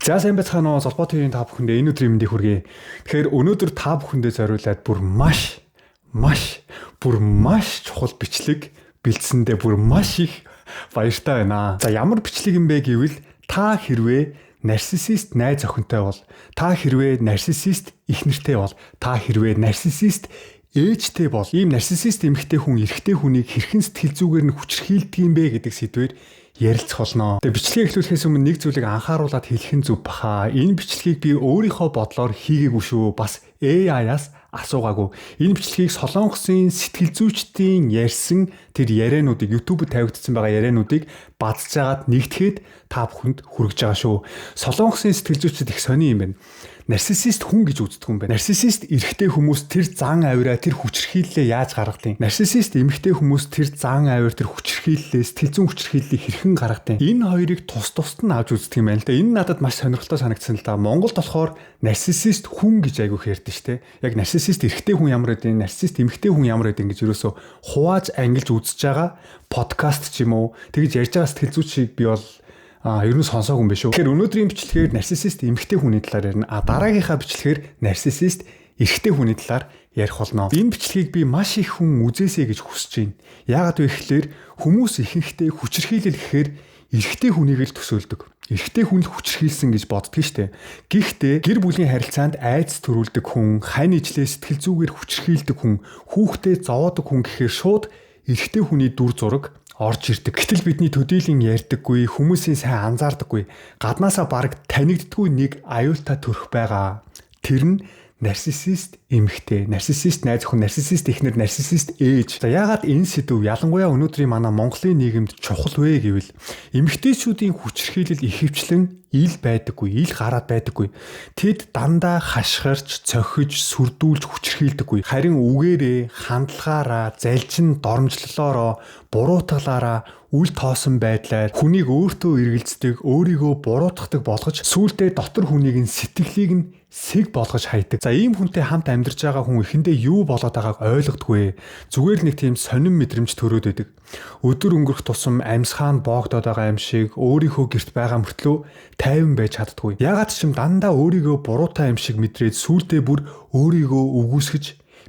За сайн байцгаана уу Золбоо TV-ийн та бүхэндээ энэ өдрийн мэндийг хүргэе. Тэгэхээр өнөөдөр та бүхэндээ зориулаад бүр маш чухал бичлэг бэлдсэндээ бүр маш их баяртай байна. За ямар бичлэг юм бэ гэвэл та хэрвээ нарциссист найз охинтой бол, та хэрвээ нарциссист эхнэртэй бол, та хэрвээ нарциссист ээжтэй бол, ийм нарциссист эмэгтэй хүн эрэгтэй хүнийг хэрхэн сэтгэл зүгээр нь хүчрхийлдэг юм бэ гэдэг сэдвээр ярилцах болно. Тэгээ бичлэгийг эхлүүлэхээс өмнө нэг зүйлийг анхааруулад хэлэх нь зүг баха. Энэ бичлэгийг би өөрийнхөө бодлоор хийгээгүй шүү. Бас AI-аас асуугаагүй. Энэ бичлэгийг Солонгосын сэтгэл зүйчдийн ярьсан тэр яриануудыг YouTube-д тавигдсан байгаа яриануудыг бадж агаад нэгтгэхэд та бүхэнд хүргэж байгаа шүү. Солонгосын сэтгэл зүйчид их сони юм байна. Нарциссист хүн гэж үздэг юм байна. Нарциссист эрэгтэй хүмүүс тэр зан авираа тэр хүчрхийллээ яаж гаргадیں۔ Нарциссист эмэгтэй хүмүүс тэр зан авир тэр хүчрхийллээ сэтгэл зүйн хүчрхийллийг хэрхэн гаргадیں۔ Энэ хоёрыг тус тусад нь авч үздэг юм байна л да. Энэ надад маш сонирхолтой санагдсан л да. Монголд болохоор нарциссист хүн гэж айгүйх ярьдэн штэ. Яг нарциссист эрэгтэй хүн ямар байдیں, нарциссист эмэгтэй хүн ямар байдیں гэж ерөөсө хувааж ангилж үзэж байгаа подкаст ч юм уу. Тэгж ярьж байгаа сэтгэл зүйчийг би бол ер нь сонсоогүй юм биш үү. Тэгэхээр өнөөдрийн бичлэгээр нарциссист эмэгтэй хүний талаар ярина. Дараагийнхаа бичлэгээр нарциссист эрэгтэй хүний талаар ярих болно. Энэ бичлэгийг би маш их хүн үзээсэй гэж хүсэж байна. Яагаад вэ гэхээр хүмүүс ихэнхдээ хүчрхийлэл гэхээр эрэгтэй хүнийг л төсөөлдөг. Эрэгтэй хүн л хүчрхийлсэн гэж боддог штэ. Гэхдээ гэр бүлийн харилцаанд айдас төрүүлдэг хүн, хань ижлээ сэтгэл зүгээр хүчрхийлдэг хүн, хүүхдээ зовоодог хүн гэхээр шууд эрэгтэй хүний дүр зураг орж ирдэг. Гэтэл бидний төдийлөн ярьдаггүй, хүмүүсийн сайн анзаардаггүй, гаднаасаа бараг танигддаггүй нэг аюултай төрх байгаа. Тэр нь нарциссист эмэгтэй, нарциссист найз охин, нарциссист эхнэр, нарциссист ээж. За яагаад энэ сэдв ялангуяа өнөөдрийн манай Монголын нийгэмд чухал вэ гэвэл эмэгтэйчүүдийн хүчрхийлэл ихэвчлэн ил байдаггүй, ил гараад байдаггүй. Тэд дандаа хашгирч, цохиж, сүрдүүлж хүчрхийлдэггүй. Харин үгээрээ, хандлагаараа, залжин доромжлолоороо, буруутгалаараа, үл тоосон байдлаар хүнийг өөртөө эргэлздэг, өөрийгөө буруутгадаг болгож сүүлдээ дотор хүнийг нь сэтгэлийг нь сэг болгож хайдаг. За ийм хүнтэй хамт амьдарч байгаа хүн эхэндээ юу болоод байгааг ойлгодгүй. Зүгээр л нэг тийм сонин мэдрэмж төрөөд байдаг. Өдөр өнгөрөх тусам амьсгаан боогдоод байгаа юм шиг өөрийнхөө гэрт байгаа мөртлөө тайван байж чаддгүй. Ягаад ч юм дандаа өөрийгөө буруутай юм шиг мэдрээд сүүлдээ бүр өөрийгөө үгүйсгэж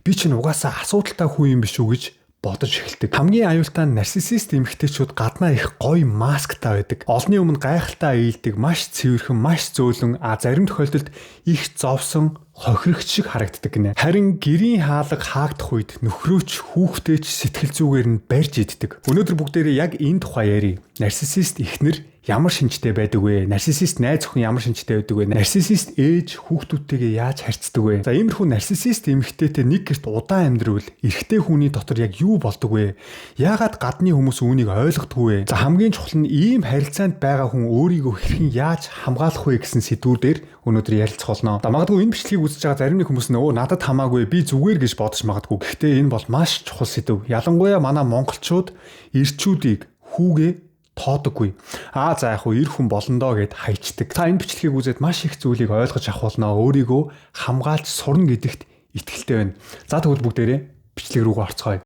би чинь угаасаа асуудалтай хүн юм биш үү гэж бодож эхэлдэг. Хамгийн аюултай нь нарциссист эмэгтэйчүүд гаднаа их гоё масктай байдаг. Олны өмнө гайхалтай ийлдэг, маш цэвэрхэн, маш зөөлөн, зарим тохиолдолд их зовсон хохирогч шиг харагддаг гинэ. Харин гэрийн хаалга хаагдах үед нөхрөөч, хүүхдээч сэтгэл зүгээр нь барьж иддэг. Өнөөдөр бүгдээрээ яг энэ тухай ярив. Нарциссист эхнэр ямар шинжтэй байдаг вэ? Нарциссист найз охин ямар шинжтэй байдаг вэ? Нарциссист ээж хүүхдүүдтэйгээ яаж харьцдаг вэ? За иймэрхүү нарциссист эмэгтэйтэй нэг гэрт удаан амьдрал эрэгтэй хүний дотор яг юу болдог вэ? Яагаад гадны хүмүүс үүнийг ойлгодгүй вэ? За хамгийн чухал нь ийм харилцаанд байгаа хүн өөрийгөө хэрхэн яаж хамгаалах вэ гэсэн сэдвүүдээр өнөөдөр ярилцах болно. За магадгүй энэ бичлэгийг үзэж байгаа зарим нэг хүмүүс нөө надад хамаагүй би зүгээр гэж бодож магадгүй. Гэхдээ энэ бол маш чухал сэдв. Ялангуяа манай монголчууд эрчүүдийг хүүгээ тоодоггүй. За яг хуу эр хүн болондоо гэд хайчдаг. Та энэ бичлэгийг үзээд маш их зүйлийг ойлгож авах болно. Өөрийгөө хамгаалж сурна гэдэгт итгэлтэй байна. За тэгвэл бүгдээрээ бичлэг рүү орцгоё.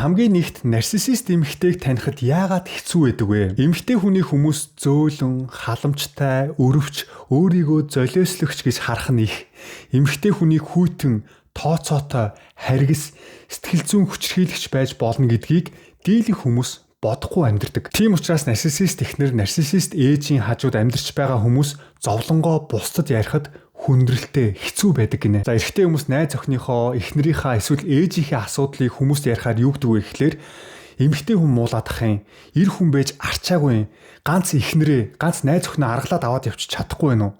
Хамгийн нэгт нарциссист эмэгтэйг танихад яагаад хэцүү байдаг вэ? Эмэгтэй хүний хүмүүс зөөлөн, халамжтай, өрөвч, өөрийгөө золиослогч гэж харах нь их. Эмэгтэй хүнийг хүйтэн, тооцоотой, харгис, сэтгэл зүйн хүчрхийлэгч байж болно гэдгийг дийлэнх хүмүүс бодохгүй амьдардаг. Тийм учраас нарциссист эхнэр, нарциссист ээжийн хажууд амьдарч байгаа хүмүүс зовлонгоо бусдад ярихад хүндрэлтэй хэцүү байдаг гинэ. За эрэгтэй хүмүүс найз охиныхоо, эхнэрийнхээ эсвэл ээжийнхээ асуудлыг хүмүүст ярихаар юу гэдэг вэ гэхлээр эмэгтэй хүн муулаадах юм, эр хүн байж арчаагүй юм, ганц эхнэрээ, ганц найз охиноо аргалаад аваад явчих чадахгүй байна уу?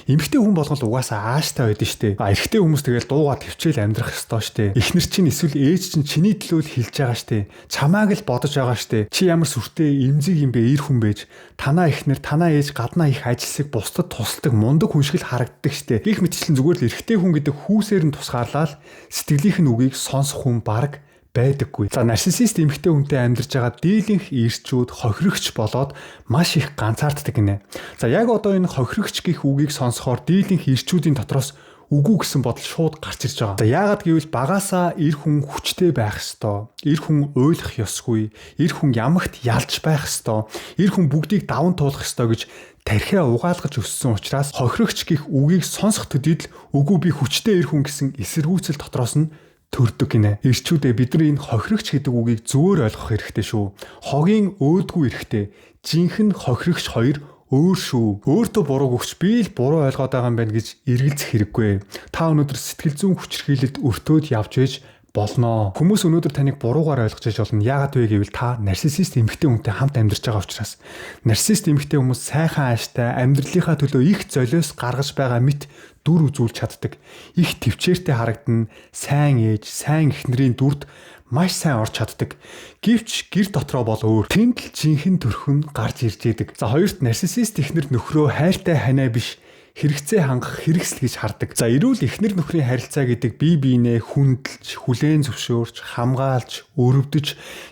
Эмэгтэй хүн болгол угаасаа ааштай байдэн штэ. Эрэгтэй хүмүүс тэгэл дуугаад төвчээл амьдрах ёстой штэ. Эхнэр чинь эсвэл ээж чинь чиний төлөө л хэлж байгаа штэ. Чамааг л бодож байгаа штэ. Чи ямар сүртэй эмзэг юм бэ эр хүн байж. Танаа эхнэр, танаа ээж гаднаа их ажилсаг бусдад тусалдаг мундаг хүн шиг л харагддаг штэ. Гэх мэтчлэн зүгээр л эрэгтэй хүн гэдэг хүүсээр нь тусгаарлаад сэтгэлийнх нь үгийг сонсох хүн баг байдаггүй. За нарциссист эмэгтэй хүнтэй амьдарч байгаа дийлэнх эрчүүд хохирогч болоод маш их ганцаарддаг гинэ. За яг одоо энэ хохирогч гэх үгийг сонсохоор дийлэнх эрчүүдийн дотроос үгүй гэсэн бодол шууд гарч ирж байгаа. За яагаад гэвэл багаасаа эр хүн хүчтэй байх ёстой. Эр хүн ойлгох ёсгүй. Эр хүн ямагт ялж байх ёстой. Эр хүн бүгдийг даван туулах ёстой гэж тархиа угаалгаж өссөн учраас хохирогч гих үгийг сонсох төдийд л үгүй би хүчтэй эр хүн гэсэн эсэргүүцэл дотроос нь төрдөг гинэ. Ирчүүдээ бид нар энэ хохирогч гэдэг үгийг зөвөр ойлгох хэрэгтэй шүү. Хогийн өөдгүй эрэхтэй. Жинхэнэ хохирогч хоёр өөр шүү. Өөртөө буруу өгч би л буруу ойлгоод байгаа юм байна гэж эргэлзэх хэрэггүй. Та өнөөдөр сэтгэл зүйн хүчирхийлэлд өртөөд явж байж болно. Хүмүүс өнөөдөр таныг буруугаар ойлгож байж болно. Яагаад вэ гэвэл та нарциссист эмэгтэй хүнтэй хамт амьдарч байгаа учраас. Нарциссист эмэгтэй хүмүүс сайхан ааштай, амьдралынхаа төлөө их золиос гаргаж байгаа мэт дүр үзүүлж чаддаг. Их төвчээртэй харагдана. Сайн ээж, сайн эхнэрийн дүрд маш сайн орж чаддаг. Гэвч гэр дотроо бол өөр. Тэнд л жинхэнэ төрхөн гарч ирж идэг. За хоёрт нарциссист эхнэр нөхрөө хайртай ханаа биш хэрэгцээ хангах хэрэгсэл гэж хардаг. За эрүүл эхнэр нөхрийн харилцаа гэдэг бие биенээ хүндэлж, хүлээн зөвшөөрч, хамгаалж, өрөвдөж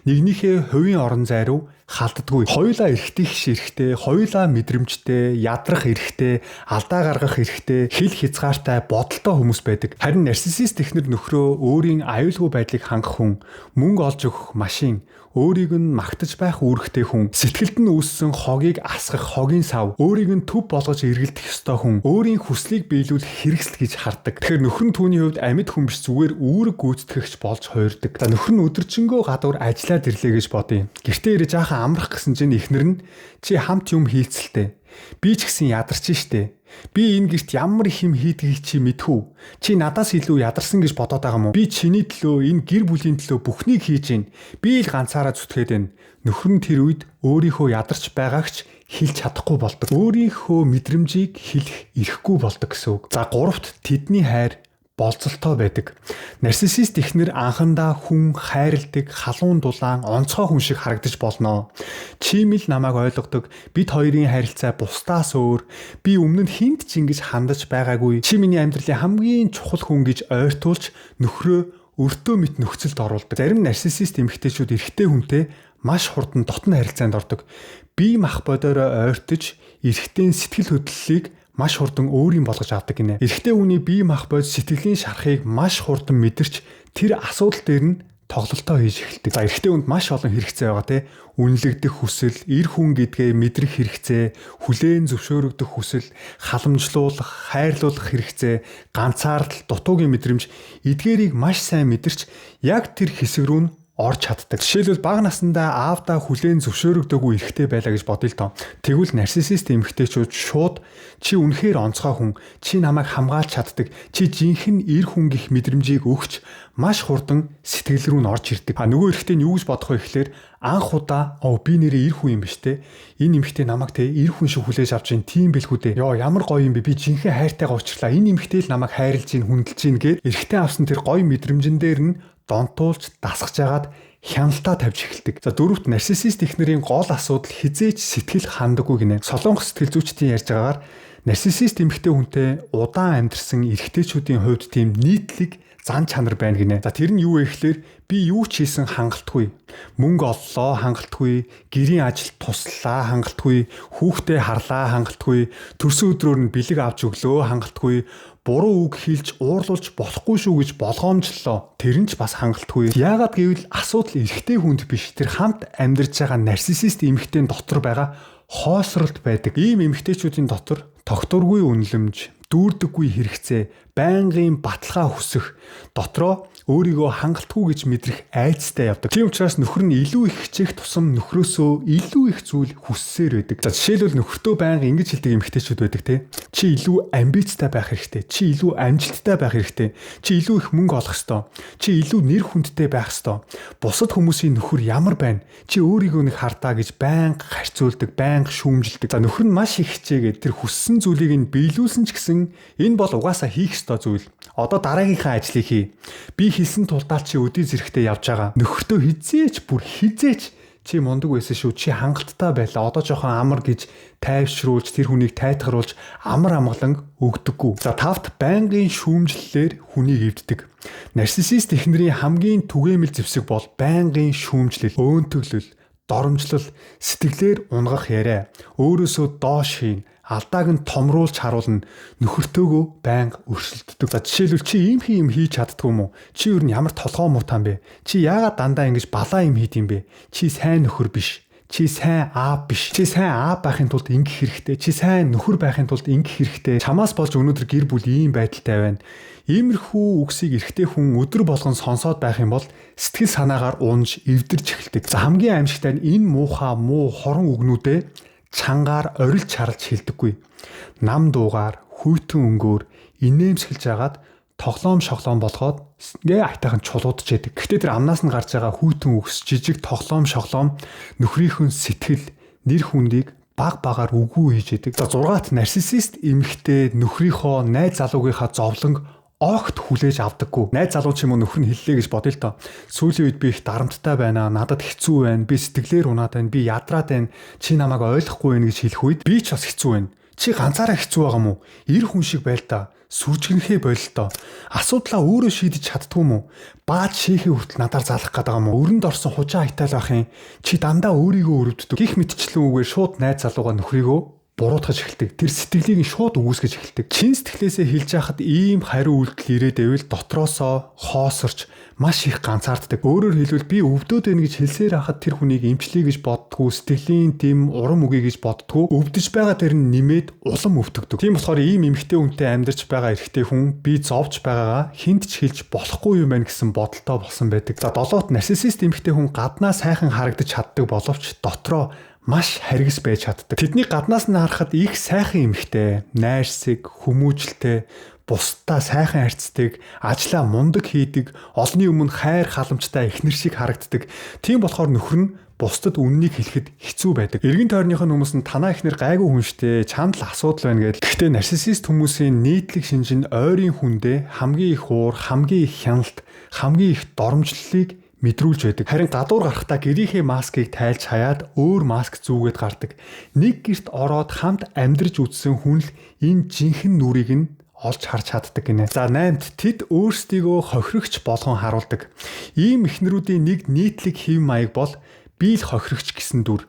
нэгнийхээ хувийн орон зай руу халддаггүй. Хоёулаа эрэгтэй хиш эрэгтэй, хоёулаа мэдрэмжтэй, ядрах эрэгтэй, алдаа гаргах эрэгтэй, хил хязгаартай, бодолтой хүмүүс байдаг. Харин нарциссист эхнэр нөхрөө өөрийн аюулгүй байдлыг хангах хүн, мөнгө олж өгөх машин, өөрийг нь магтаж байх үүрэгтэй хүн, сэтгэлд нь үүссэн хогийг асгах хогийн сав, өөрийг нь төв болгож эргэлдэх ёстой хүн, өөрийн хүслийг биелүүлэх хэрэгсэл гэж хардаг. Тэгэхээр нөхөр нь түүний хувьд амьд хүн биш зүгээр үүрэг гүйцэтгэгч болж хуурдаг. За нөхөр нь өдөржингөө гадуур ажиллаад ирлээ гэж бодъё. Гэртээ ирэж жаахан амрах гэсэн чинь эхнэр нь чи хамт юм хийцэлтэй. Би ч гэсэн ядарч штэ. Би энэ гэрт ямар их юм хийдгийг чи мэдхүү. Чи надаас илүү ядарсан гэж бодоод байгаа мó. Би чиний төлөө энэ гэр бүлийн төлөө бүхнийг хийж гин. Би л ганцаараа зүтгээд байна. Нөхөр нь тэр үед өөрийнхөө ядарч байгаагч хэлж чадахгүй болдог. Өөрийнхөө мэдрэмжийг хэлэх эрхгүй болдог гэсэн үг. За гуравт тэдний хайр болцолтой байдаг. Нарциссист эхнэр анхандаа хүн хайрладаг, халуун дулаан, онцгой хүн шиг харагдаж болно. Чимэл намайг ойлгодог, бид хоёрын харилцаа бусдаас өөр, би өмнө нь хинт ч ингэж хандаж байгаагүй. Чи миний амьдралын хамгийн чухал хүн гэж ойртуулж нөхрөө өртөө мэт нөхцөлд оруулдаг. Зарим нарциссист эмэгтэйчүүд эрэгтэй хүнтэй маш хурдан дотн харилцаанд ордог. Бие мах бодороо ойртож, эрэгтэй сэтгэл хөдлөлийг маш хурдан өөрийн болгож авдаг гинэ. Эрэгтэй хүний бие мах бод сэтгэлийн шарахыг маш хурдан мэдэрч тэр асуудал дээр нь тоглолтоо хийж эхэлдэг. За эрэгтэй хүнд маш олон хэрэгцээ байгаа те. Үнэлэгдэх хүсэл, эр хүн гэдгээ мэдрэх хэрэгцээ, хүлээн зөвшөөрөгдөх хүсэл, халамжлуулах, хайрлуулах хэрэгцээ, ганцаардал, дутуугийн мэдрэмж эдгээрийг маш сайн мэдэрч яг тэр хэсэг рүү нь орж чаддаг. Жишээлбэл бага насндаа аавдаа хүлээн зөвшөөрөгдөөгүй эрэгтэй байлаа гэж бодъё л тоо. Тэгвэл нарциссист эмэгтэйчүүд шууд чи үнэхээр онцгой хүн, чи намайг хамгаалж чаддаг, чи жинхэнэ эр хүн гих мэдрэмжийг өгч маш хурдан сэтгэл рүү нь орж ирдэг. Нөгөө эрэгтэй нь юу гэж бодох вэ гэхээр анх удаа би нэрээ эр хүн юм биш те. Энэ эмэгтэй намайг те эр хүн шиг хүлээж авч ин тийм бэлгүүдээ. Йоо ямар гоё юм бэ? Би жинхэнэ хайртайгаа уучлаа. Энэ эмэгтэй л намайг хайрлж ин хүндэлж ин гэд эрэгтэй авсан тэр гоё мэдрэмжэн дээр нь донтуулж дасгаж агаад хяналтаа тавьж эхэлдэг. За дөрөвт нарциссист эхнэрийн гол асуудал хизээч сэтгэл хандаггүй гинэ. Солонгос сэтгэл зүйчдийн ярьж байгаагаар нарциссист эмэгтэй хүнтэй удаан амьдарсан эрэгтэйчүүдийн хувьд тийм нийтлэг зан чанар байна гинэ. За тэр нь юу вэ гэхээр би юу ч хийсэн хангалтгүй. Мөнгө оллоо хангалтгүй, гэрийн ажил туслаа хангалтгүй, хүүхдээ харлаа хангалтгүй, төрсөн өдрөөр нь бэлэг авч өглөө хангалтгүй, буруу үг хэлж уурлуулж болохгүй шүү гэж болгоомжлоо. Тэр нь ч бас хангалтгүй. Яагаад гэвэл асуудал эрэгтэй хүнд биш. Тэр хамт амьдарч байгаа нарциссист эмэгтэйн дотор байгаа хоосролт байдаг. Ийм эмэгтэйчүүдийн дотор тогтворгүй үнэлэмж, дүүрдэггүй хэрэгцээ, байнгын баталгаа хүсэх, дотроо өөрийгөө хангалтгүй гэж мэдрэх айцтай явдаг. Тийм учраас нөхөр нь илүү их хичээх тусам нөхрөөсөө илүү их зүйл хүссээр байдаг. За жишээлбэл нөхөртөө байнга ингэж хэлдэг эмэгтэйчүүд байдаг те. Чи илүү амбицтай байх хэрэгтэй. Чи илүү амжилттай байх хэрэгтэй. Чи илүү их мөнгө олох ёстой. Чи илүү нэр хүндтэй байх ёстой. Бусад хүмүүсийн нөхөр ямар байна? Чи өөрийгөө нэг хардаа гэж байнга харьцуулдаг, байнга шүүмжилдэг. За нөхөр нь маш их хичээгээд тэр хүссэн зүйлийг нь биелүүлсэн ч гэсэн энэ бол угаасаа хийх ёстой зүйл. Одоо дараагийнхаа ажлыг хий. Би хийсэн тулдаа чи өдий зэрэгтэй явж байгаа. Нөхөртөө хизээч чи мундаг байсан шүү. Чи хангалттай байлаа. Одоо жоохон амар гэж тайвшруулж тэр хүнийг тайтгаруулж амар амгалан өгдөггүй. За тавт байнгын шүүмжлэлээр хүнийг эвддэг. Нарциссист эхнэрийн хамгийн түгээмэл зэвсэг бол байнгын шүүмжлэл, өөнтөглөл, доромжлол, сэтгэлээр унгах яриа, өөрөөсөө доош хийн, алдааг нь томруулж харуулна, нөхөртөөгөө байнга өршөлддөг. За жишээлбэл чи ийм хийж чаддгүй юм уу? Чи юу н ямар толгой муутаан бэ? Чи яагаад дандаа ингэж балаа юм хийд юм бэ? Чи сайн нөхөр биш. Чи сайн аав биш. Чи сайн аав байхын тулд ингэх хэрэгтэй. Чи сайн нөхөр байхын тулд ингэх хэрэгтэй. Чамаас болж өнөөдөр гэр бүл ийм байдалтай байна. Иймэрхүү үгсийг эрэгтэй хүн өдөр болгон сонсоод байх юм бол сэтгэл санаагаар унж эвдэрч эхэлдэг. За хамгийн аимшигтай нь энэ муухай муу хорон үгнүүдээ чангаар орилж харалж хэлдэггүй. Нам дуугаар, хүйтэн өнгөөр инээмсэглэж агаад тоглоом шоглоом болгоод ингээ айтайхан чулуудж яадаг. Гэхдээ тэр амнаас нь гарч байгаа хүйтэн үгс, жижиг тоглоом шоглоом нөхрийнхөө сэтгэл, нэр хүндийг багаар үгүй хийж яадаг. За 6-т нарциссист эмэгтэй нөхрийнхөө найз залуугийнхаа зовлонг огт хүлээж авдаггүй. Найз залуу ч юм уу нөхөр нь хэллээ гэж бодъё л доо. Сүүлийн үед би их дарамттай байна. Надад хэцүү байна. Би сэтгэлээр унаад байна. Би ядраад байна. Чи намайг ойлгохгүй байна гэж хэлэх үед би ч бас хэцүү байна. Чи ганцаараа хэцүү байгаа юм уу? Ир хүн шиг байл та. Сүржгэнхээ бойл тоо. Асуудлаа өөрөө шийдэж чаддгүй юм уу? Баад шийхээ хүртэл надаар залах гэдэг юм уу? Өрөнд орсон хужаа хайтаал байх юм. Чи дандаа өөрийгөө өрөвддөг. Гих мэтчлэн үгээр шууд найз залууга нөхрийгөө буруутгаж эхэлдэг. Тэр сэтгэлийг нь шууд үүсгэж эхэлдэг. Чин сэтгэлээсээ хэлж яхад ийм хариу үйлдэл ирээд байвал дотроосоо хоосорч маш их ганцаарддаг. Өөрөөр хэлбэл би өвдөд байна гэж хэлсээр хахад тэр хүнийг эмчлэе гэж боддгоо, сэтгэлийн дэм урам үгүй гэж боддгоо, өвдөж байгаа тэр нь нэмээд улам өвдөгдөг. Тийм болохоор ийм эмэгтэй хүнтэй амьдарч байгаа эрэгтэй хүн би зовж байгаагаа хинт ч хэлж болохгүй юм байна гэсэн бодолтой болсон байдаг. За 7-т нарциссист эмэгтэй хүн гаднаа сайхан харагдаж чаддаг боловч дотроо маш харгас байж чаддаг. Тэдний гаднаас нь харахад их сайхан эмэгтэй, найрсаг, хүмүүжлтэй, бусдаа сайхан харьцдаг, ажлаа мундаг хийдэг, олонний өмнө хайр халамжтай эхнэр шиг харагддаг. Тийм болохоор нөхөр нь бусдад үннийг хэлэхэд хэцүү байдаг. Эргэн тойрныхын хүмүүс нь танаа эхнэр гайгүй хүн штэ, чамд л асуудал байна гэдэг. Гэхдээ нарциссист хүмүүсийн нийтлэг шинж нь ойрын хүндээ хамгийн их уур, хамгийн их хяналт, хамгийн их доромжллыг мэдрүүлж байдаг. Харин гадуур гарахдаа гэрийнхээ маскыг тайлж хаяад өөр маск зүүгээд гардаг. Нэг гэрт ороод хамт амьдарч үзсэн хүн л энэ жинхэнэ нүрийг нь олж харж чаддаг гинэ. За 8-д тэд өөрсдийгөө хохирогч болгон харуулдаг. Ийм эхнэрүүдийн нэг нийтлэг хэв маяг бол би л хохирогч гэсэн дүр.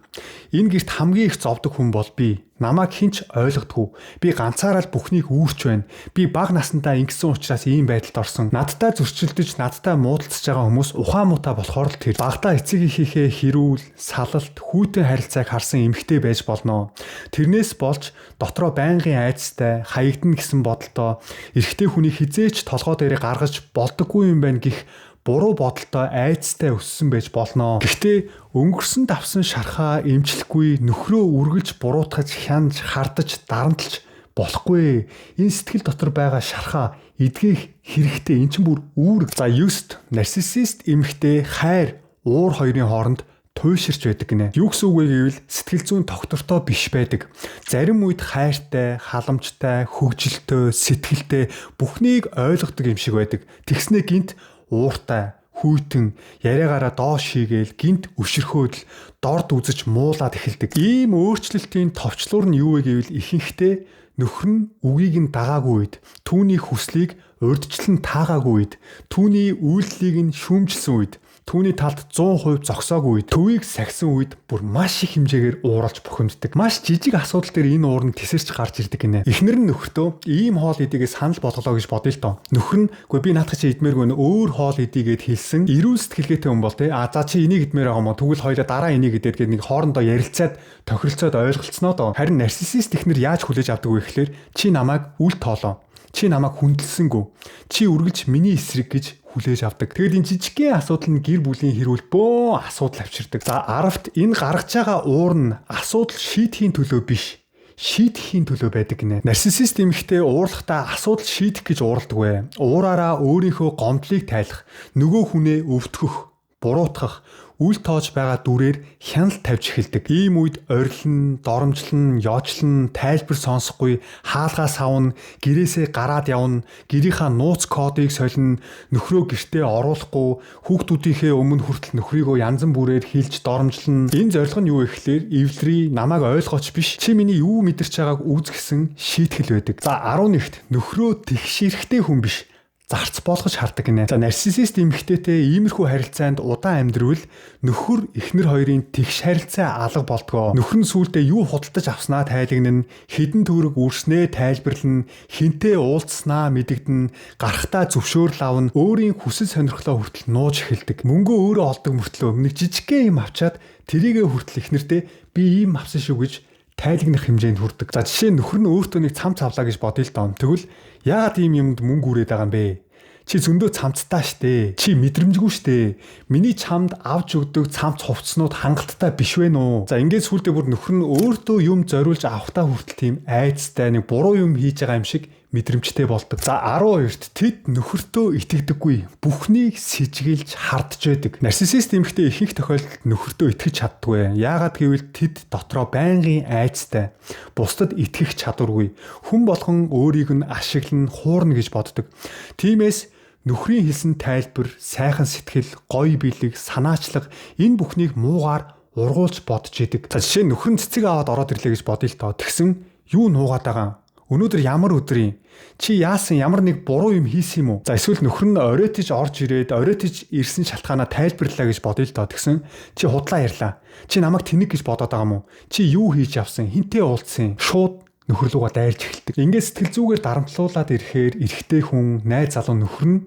Энэ гэрт хамгийн их зовдөг хүн бол би. Намайг хинч ойлгодгүй. Би ганцаараа л бүхнийг үүрч байна. Би бага насндаа ингэсэн учраас ийм байдалд орсон. Надтай зөрчилдөж, надтай муудалцж байгаа хүмүүс ухаан муутай болохоор л тэр. Багтаа эцэг эхийнхээ хэрүүл, салалт, хүйтэн харилцааг харсан эмэгтэй байж болно. Тэрнээс болж дотроо байнгын айцтай, хаягдана гэсэн бодолтой эрэгтэй хүний хизээч толгой дээрээ гаргаж болдоггүй юм байна гэх буруу бодолтой айцтай өссөн байж болно. Гэхдээ өнгөрсөн давсан шархаа эмчлэхгүй нөхрөө үргэлж буруутгаж, хянаж, хардаж, дарамтлж болохгүй. Энэ сэтгэл дотор байгаа шархаа эдгэх хэрэгтэй. Эн чинь бүр үүрэг. За 9-т нарциссист эмэгтэй хайр, уур хоёрын хооронд туйширч байдаг гинэ. Юу гэсэн үг вэ гэвэл сэтгэл зүйн доктортой биш байдаг. Зарим үед хайртай, халамжтай, хөгжилтэй, сэтгэлтэй бүхнийг ойлгодог юм шиг байдаг. Тэгснээ гинт ууртай, хүйтэн, яриагаараа доош хийгээл гинт өшөрхөөдөл дорд үзэж муулаад эхэлдэг. Ийм өөрчлөлтийн товчлуур нь юу вэ гэвэл ихэнхдээ нөхөр нь үгийг нь дагаагүй үед, түүний хүслийг урьдчилан таагаагүй үед, түүний үйлдэлийг нь шүүмжилсэн үед, түүний талд 100% зогсоогүй үед, төвийг сахисан үед бүр маш их хэмжээгээр ууралж бухимддаг. Маш жижиг асуудал дээр энэ уур нь тесэрч гарч ирдэг гинэ. Эхнэр нь нөхөртөө ийм хоол идэгээс санал болголоо гэж бодъё л доо. Нөхөр нь үгүй би наадах чи идмээргүй нэ өөр хоол идийгээд хэлсэн. Эрүүл сэтгэлгээтэй хүн бол те. За чи энийг идмээр байгаа юм уу? Тэгвэл хоёлаа дараа энийг идээд гээд нэг хоорондоо ярилцаад тохиролцоод ойлголцсноо доо. Харин нарциссист эхнэр яаж хүлээж авдаг вэ гэхээр чи намайг үл тоолоо. Чи намайг хүндэлсэнгүү. Чи үргэлж миний эсрэг гэж хүлээж авдаг. Тэгэд энэ жижигхэн асуудал нь гэр бүлийн хэрүүл бөө асуудал авчирдаг. За 10-т энэ гаргаж байгаа уур нь асуудал шийдэхийн төлөө биш, шийдэхийн төлөө байдаг гинэ. Нарциссист эмэгтэй уурлахтаа асуудал шийдэх гэж уурладаг вэ. Уураараа өөрийнхөө гомдлыг тайлах, нөгөө хүнээ өвтгөх, буруутгах, үл тоож байгаа дүрээр хяналт тавьж эхэлдэг. Ийм үед орилн, доромжлон, яочлон, тайлбар сонсохгүй, хаалгаа савна, гэрээсээ гараад явна, гэрийнхаа нууц кодыг солино, нөхрөө гэртээ оруулахгүй, хүүхдүүдийнхээ өмнө хүртэл нөхрийгөө янз бүрээр хилж доромжлон. Энэ зорилго нь юу вэ гэхээр эвлэрий намайг ойлгооч биш, чи миний юу мэдэрч байгааг үзгэсэн шийтгэл байдаг. За 11-т нөхрөө тэгш эрэхтэй хүн биш, зарц болгож хардаг гинэ. За нарциссист эмэгтэйтэй иймэрхүү харилцаанд удаан амьдрвэл нөхөр эхнэр хоёрын тэгш харилцаа алга болдгоо. Нөхөр нь сүүлдээ юу худалдаж авснаа тайлагнана, хідэн төгрөг үрснээ тайлбарлана, хинтээ уулзснаа мэдэгдэн, гарахтаа зөвшөөрөл авна, өөрийн хүсэл сонирхлоо хүртэл нууж эхэлдэг. Мөнгөө өөрөө олдог мөртлөө нэг жижигхэн юм авчаад тэрийгэ хүртэл эхнэртэй би ийм авсан шүү гэж тайлагнах хэмжээнд хүрдэг. За жишээ нь нөхөр нь өөртөө нэг цамц авлаа гэж бодъё л доо. Тэгвэл яагаад ийм юмд мөнгө үрээд байгаа юм бэ? Чи зөндөө цамцтай штэ. Чи мэдрэмжгүй штэ. Миний чамд авч өгдөг цамц хувцснууд хангалттай биш вэ нүү? За ингээд сүулдэ бүр нөхөр нь өөртөө юм зориулж авахтаа хүртэл тийм айцтай нэг буруу юм хийж байгаа юм шиг мэдрэмжтэй болдог. За 12-т тэд нөхөртөө итгэдэггүй. Бүхнийг сэжгэлж хардж байдаг. Нарциссист эмэгтэй ихэнх тохиолдолд нөхөртөө итгэж чаддгүй. Яагаад гэвэл тэд дотроо байнгын айцтай. Бусдад итгэх чадваргүй. Хүн болгон өөрийг нь ашиглан хуурна гэж боддог. Тиймээс нөхрийн хэлсэн тайлбар, сайхан сэтгэл, гоё бэлэг, санаачлаг энэ бүхнийг муугаар ургуулж бодож идэг. За жишээ нь нөхөр нь цэцэг аваад ороод ирлээ гэж бодъё л доо. Тэгсэн юу нуугаад байгаа юм? Өнөөдөр ямар өдөр юм? Чи яасан ямар нэг буруу юм хийсэн юм уу? За эсвэл нөхөр нь оройтож орж ирээд оройтож ирсэн шалтгаанаа тайлбарлаа гэж бодъё л доо. Тэгсэн чи худлаа ярьлаа. Чи намайг тэнэг гэж бодоод байгаа юм уу? Чи юу хийж авсан? Хинтээ уулзсан? Шууд нөхөр рүүгээ дайрч эхэлдэг. Ингээд сэтгэл зүгээр дарамтлуулаад ирэхээр эрэгтэй хүн, найз залуу нөхөр нь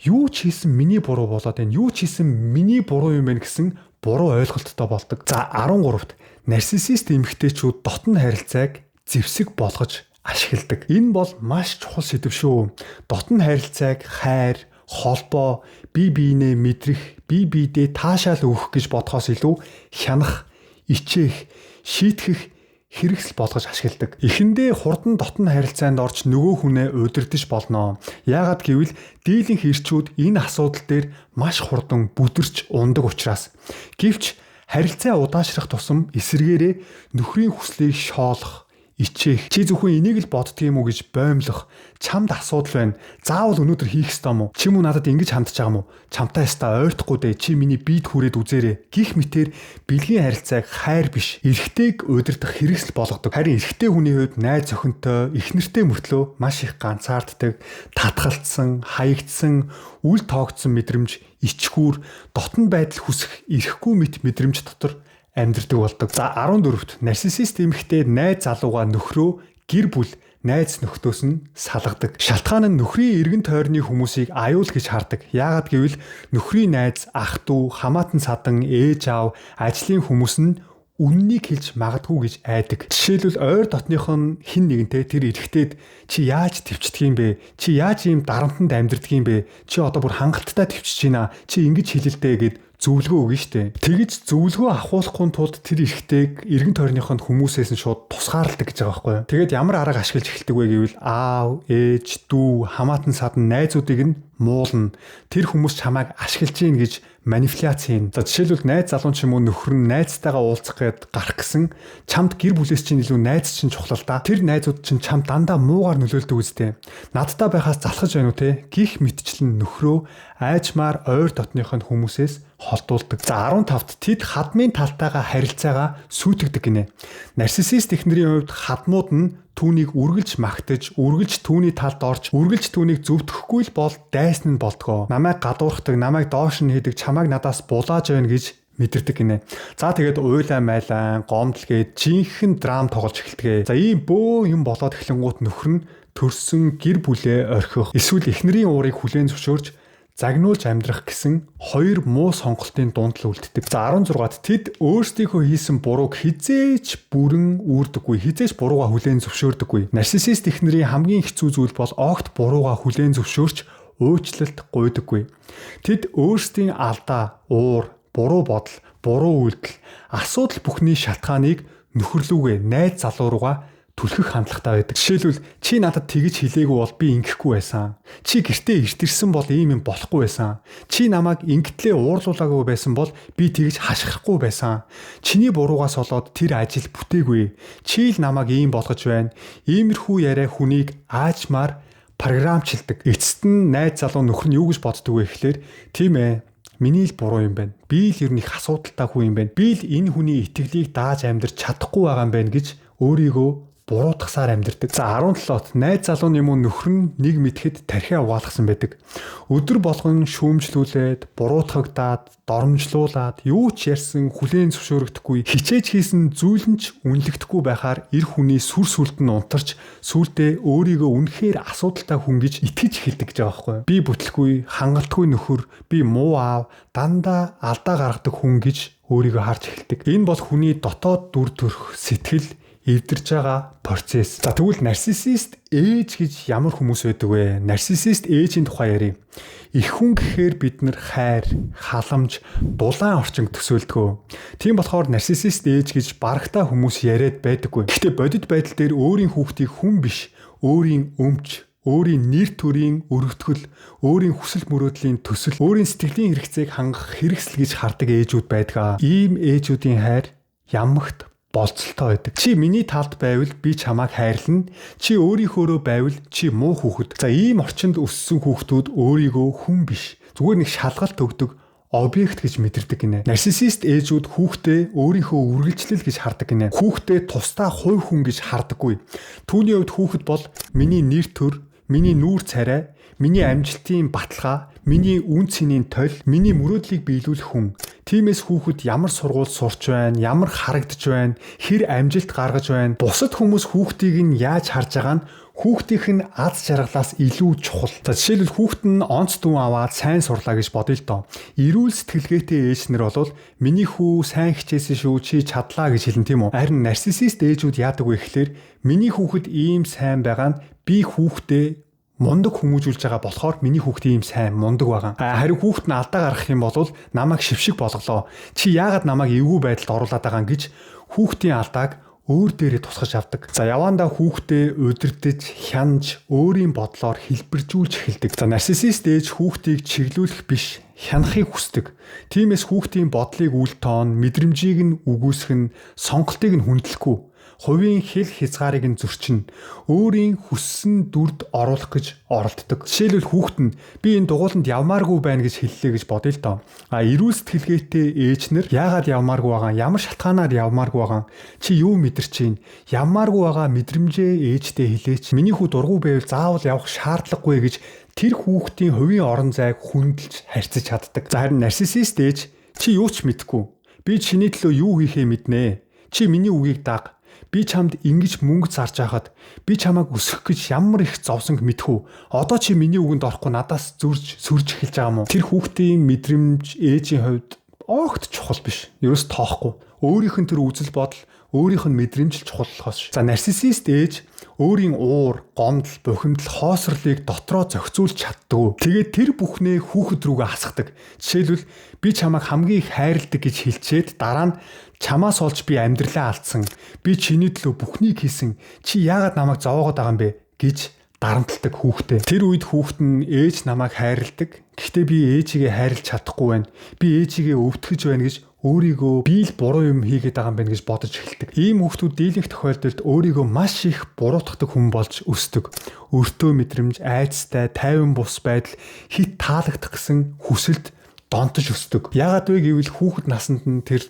юу ч хийсэн миний буруу болоод байна. Юу ч хийсэн миний буруу юм байна гэсэн буруу ойлголттой болдог. За 13-т нарциссист эмэгтэйчүүд дотн харилцааг зэвсэг болгож ашигладаг. Энэ бол маш чухал сэдв шүү. Дотн харилцааг хайр, холбоо, бие биенээ мэдрэх, бие биедээ таашаал өгөх гэж бодохоос илүү хянах, ичээх, шийтгэх хэрэгсэл болгож ашигладаг. Эхэндээ хурдан дотн харилцаанд орж нөгөө хүнээ удирдах болно. Яагаад гэвэл дийлэнх эрчүүд энэ асуудал дээр маш хурдан бүдэрч ундаг учраас. Гэвч харилцаа удаашрах тусам эсэргээрээ нөхрийн хүслийг шоолох, ичээх, чи зөвхөн энийг л боддөг юм уу гэж боомлох, чамд асуудал байна. Заавал өнөөдөр хийх ёстой юм уу? Чи мөн надад ингэж хандж байгаа юм уу? Чамтай ястаа ойртохгүй дээ. Чи миний биед хүрээд үзээрэй. Гих мэтэр бэлгийн харилцааг хайр биш, эрэгтэйг удирдах хэрэгсэл болгодог. Харин эрэгтэй хүний хувьд найз охинтой, эхнэртэй мөртлөө маш их ганцаарддаг, татгалцсан, хаягдсан, үл тоогдсон мэдрэмж, ичхүүр, дотн байдал хүсэх, ирэхгүй мэт мэдрэмж дотор амьдэрдэг болдог. За 14-т нарциссист эмэгтэй найз залууга нөхрөө гэр бүл найз нөхдөөс нь салгадаг. Шалтгаан нь нөхрийн эргэн тойрны хүмүүсийг аюул гэж хардаг. Яагаад гэвэл нөхрийн найз, ах дүү, хамаатан садан, ээж аав, ажлын хүмүүс нь үннийг хэлж магадгүй гэж айдаг. Жишээлбэл ойр дотных нь хин нэгэнтэй тэр эрэгтэйд чи яаж төвчдөг юм бэ? Чи яаж ийм дарамтанд амьдардаг юм бэ? Чи одоо бүр хангалттай төвчж байна. Чи ингэж хэлэлтэй гэд зөвлөгөө өгнө штэ. Тэгэж зөвлөгөө авахуулахгүй тулд тэр эрэгтэйг эргэн тойрных нь хүмүүсээс нь шууд тусгаарладаг гэж байгаа байхгүй юу? Тэгээд ямар арга ашиглаж эхэлдэг вэ гэвэл аав, ээж, дүү, хамаатан садан найзуудыг нь муулна. Тэр хүмүүс чамайг ашиглаж гин гэж манипуляц хийн. За жишээлбэл найз залуу ч юм уу нөхөр нь найзтайгаа уулзах гээд гарах гэсэн чамд гэр бүлээс чинь илүү найз чинь чухал да. Тэр найзууд чинь чамд дандаа муугаар нөлөөлдөг үстэй. Надтай байхаас залхаж байна уу те? Гих мэтчлэн нөхрөө айжмаар ойр дотных нь хүмүүсээс холдуулдаг. За 15-т тэд хадмын талтайгаа харилцаагаа сүйтгэдэг гинэ. Нарциссист эхнэрийн хувьд хадмууд нь түүнийг үргэлж магтаж, үргэлж түүний талд орж, үргэлж түүнийг зөвтгөхгүй л бол дайсан нь болдгоо. Намайг гадуурхдаг, намайг доош нь хийдэг, чамайг надаас булааж байна гэж мэдэрдэг гинэ. За тэгээд уйлаа майлаа, гомдол гээд жинхэнэ драм тоглож эхэлдэг. За ийм бөө юм болоод эхлэнгуут нөхөр нь төрсөн гэр бүлээ орхих, эсвэл эхнэрийн уурыг хүлээн зөвшөөрж загнуулж амьдрах гэсэн хоёр муу сонголтын дунд л үлддэг. За 16-т тэд өөрсдийнхөө хийсэн бурууг хизээж бүрэн үүрдэггүй, хизээж бурууга хүлээн зөвшөөрдөггүй. Нарциссист эхнэрийн хамгийн хэцүү зүйл бол огт бурууга хүлээн зөвшөөрч уучлалт гуйдаггүй. Тэд өөрсдийн алдаа, уур, буруу бодол, буруу үйлдэл, асуудал бүхний шалтгааныг нөхөрлүүгээ найз залуу руугаа түлхэх хандлагатай байдаг. Жишээлбэл чи надад тэгж хэлээгүй бол би ингэхгүй байсан. Чи гэртээ иртэрсэн бол ийм юм болохгүй байсан. Чи намайг ингэтлээ уурлуулаагүй байсан бол би тэгж хашгирахгүй байсан. Чиний буруугаас болоод тэр ажил бүтээгүй. Чи л намайг ийм болгож байна. Иймэрхүү яриа хүнийг аажмаар програмчилдаг. Эцэст нь найз залуу нөхөр нь юу гэж боддөг вэ гэхлээр тийм ээ. Миний л буруу юм байна. Би л ер нь их асуудалтай хүн юм байна. Би л энэ хүний итгэлийг дааж амьдрч чадахгүй байгаа юм байна гэж өөрийгөө буруутгасаар амьдардаг. За 17-т найз залууны мөн нөхөр нь нэг мэдэхэд тархиа угаалгасан байдаг. Өдөр болгон шүүмжлүүлээд, буруутгагдаад, доромжлуулаад, юу ч ярьсан хүлээн зөвшөөрөгдөхгүй, хичээж хийсэн зүйл нь ч үнэлэгдэхгүй байхаар эр хүний сүр сүлд нь унтарч, сүултээ өөрийгөө үнэхээр асуудалтай хүн гэж итгэж эхэлдэг гэж байгаа байхгүй. Би бүтлгүй, хангалтгүй нөхөр, би муу аав, дандаа алдаа гаргадаг хүн гэж өөрийгөө харж эхэлдэг. Энэ бол хүний дотоод дүр төрх сэтгэл эвдэрж байгаа процесс. За тэгвэл нарциссист ээж гэж ямар хүмүүс байдаг вэ? Нарциссист ээжийн тухай ярив. Их хүн гэхээр бид нар хайр, халамж, дулаан орчин төсөөлдөг. Тийм болохоор нарциссист ээж гэж барагтаа хүмүүс яриад байдаггүй. Гэхдээ бодит байдал дээр өөрийн хүүхдийг хүн биш, өөрийн өмч, өөрийн нэр төрийн өргөтгөл, өөрийн хүсэл мөрөөдлийн төсөл, өөрийн сэтгэлийн хэрэгцээг хангах хэрэгсэл гэж хардаг ээжүүд байдаг. Ийм ээжүүдийн хайр ямагт болцолтой байдаг. Чи миний талд байвал би чамайг хайрлана. Чи өөрийнхөөрөө байвал чи муу хүүхэд. За ийм орчинд өссөн хүүхдүүд өөрийгөө хүн биш, зүгээр нэг шалгалт өгдөг объект гэж мэдэрдэг гинэ. Нарциссист ээжүүд хүүхдээ өөрийнхөө үргэлжлэл гэж хардаг гинэ. Хүүхдээ тусдаа хувь хүн гэж хардаггүй. Түүний хувьд хүүхэд бол миний нэр төр, миний нүүр царай, миний амжилтын баталгаа, миний үн цэнийн тойл, миний мөрөөдлийг биелүүлэх хүн. Тиймээс хүүхэд ямар сургууль сурч байна, ямар харагдж байна, хэр амжилт гаргаж байна. Бусад хүмүүс хүүхдийг нь яаж харж байгаа нь хүүхдийнх нь аз жаргалаас илүү чухал. За жишээлбэл хүүхэд нь онц дүү аваад сайн сурлаа гэж бодъё л доо. Эрүүл сэтгэлгээтэй ээжнэр бол миний хүү сайн хичээсэн шүү, чи чадлаа гэж хэлнэ тийм үү? Харин нарциссист ээжүүд яадаг вэ гэхээр миний хүүхэд ийм сайн байгаа нь би хүүхдээ мундаг хүмүүжүүлж байгаа болохоор миний хүүхд ийм сайн мундаг байгаа. Харин хүүхд нь алдаа гаргах юм бол намайг шившиг болголоо. Чи яагаад намайг эвгүй байдалд оруулаад байгаа юм гэж хүүхдийн алдааг өөр дээрээ тусгаж авдаг. За явандаа хүүхдээ удирдах, хянаж, өөрийн бодлоор хэлбэржүүлж эхэлдэг. За нарциссист ээж хүүхдийг чиглүүлэх биш, хянахыг хүсдэг. Тиймээс хүүхдийн бодлыг үл тоон, мэдрэмжийг нь үгүйсгэн, сонголтыг нь хүндлэхгүй. Хувийн хэл хязгаарыг нь зөрчинө, өөрийн хүссэн дүрд оруулах гэж оролддог. Жишээлбэл хүүхэд нь би энэ дугууланд явмааргүй байна гэж хэллээ гэж бодъё л доо. Эрүүл сэтгэлгээтэй ээжнэр яагаад явмааргүй байгаа, ямар шалтгаанаар явмааргүй байгаа, чи юу мэдэрч чинь, явмааргүй байгаа мэдрэмжээ ээжтэй хэлээч. Миний хүү дургүй байвал заавал явах шаардлагагүй гэж тэр хүүхдийн хувийн орон зайг хүндэлж харьцаж чаддаг. За харин нарциссист ээж чи юу ч мэдэхгүй. Би чиний төлөө юу хийхээ мэднэ. Чи миний үгийг даг. Би чамд ингэж мөнгө зарж байхад би чамайг өсгөх гэж ямар их зовсонг мэдхүү. Одоо чи миний үгэнд орохгүй надаас сүрж эхэлж байгаа юм уу? Тэр хүүхдийн мэдрэмж ээжийн хувьд огт чухал биш. Ерөөс тоохгүй. Өөрийнх нь тэр үзэл бодол, өөрийнх нь мэдрэмж чухал болохоос. За нарциссист ээж өөрийн уур, гомдол, бухимдал, хоосрлыг дотроо зохицуулж чаддаг. Тэгээд тэр бүхнээ хүүхэд рүүгээ хасгадаг. Жишээлбэл би чамайг хамгийн их хайрладаг гэж хэлчихэд дараа нь чамаас олж би амьдралаа алдсан. Би чиний төлөө бүхнийг хийсэн. Чи яагаад намайг зовоогоод байгаа юм бэ гэж дарамтлагдаг хүүхдээ. Тэр үед хүүхэд нь ээж намайг хайрладаг. Гэхдээ би ээжигээ хайрлаж чадахгүй байна. Би ээжигээ өвтгөж байна гэж өөрийгөө би л буруу юм хийгээд байгаа юм байна гэж бодож эхэлдэг. Ийм хүүхдүүд дийлэнх тохиолдолд өөрийгөө маш их буруутгадаг хүн болж өсдөг. Өөртөө мэдрэмж, айцтай, тайван бус байдал, хит таалагдах гэсэн хүсэлд донтож өсдөг. Яагаад вэ гэвэл хүүхэд насанд нь тэр